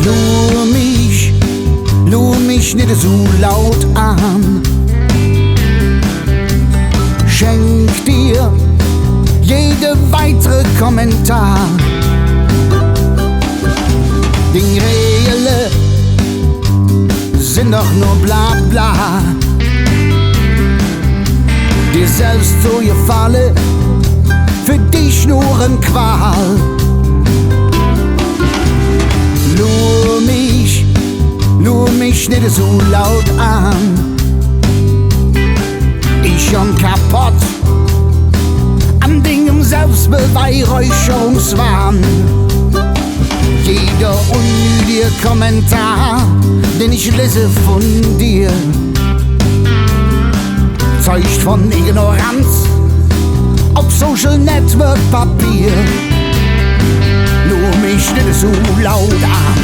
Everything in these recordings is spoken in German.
Lur mich nicht so laut an. Schenk dir jede weitere Kommentar. Die Reelle sind doch nur bla bla. Dir selbst so gefalle, für dich nur ein Qual. Lur mich nicht so laut an. Ich schon kaputt an Dingen Selbstbeweihräucherungswahn. Jeder unnötige Kommentar, den ich lese von dir, zeugt von Ignoranz auf Social Network Papier. Lur mich nicht so laut an.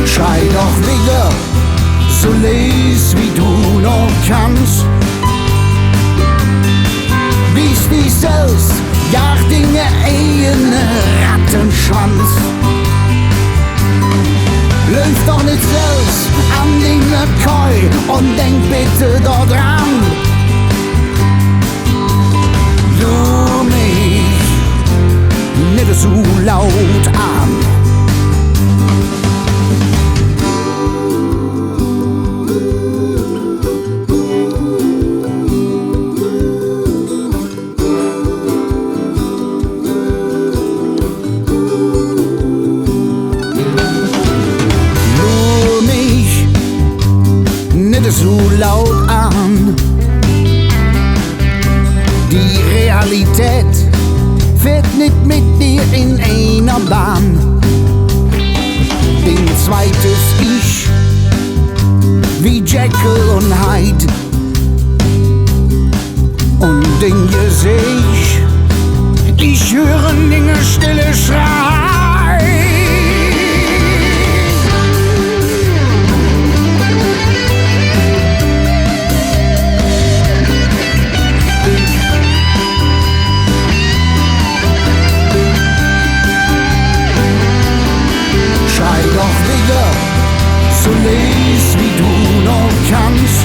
Schrei doch wieder, so les wie du noch kannst. Bies dich selbst, jag Dinge eigene Rattenschwanz. Läuft doch nicht selbst an Dinge keu und denk bitte dort dran. Lur mich nicht so laut an. So laut an. Die Realität fährt nicht mit dir in einer Bahn. Den zweites Ich, wie Jekyll und Hyde. Und den Gesicht, ich höre Dinge stille Schrei. Schrei doch wieder, so les wie du noch kannst.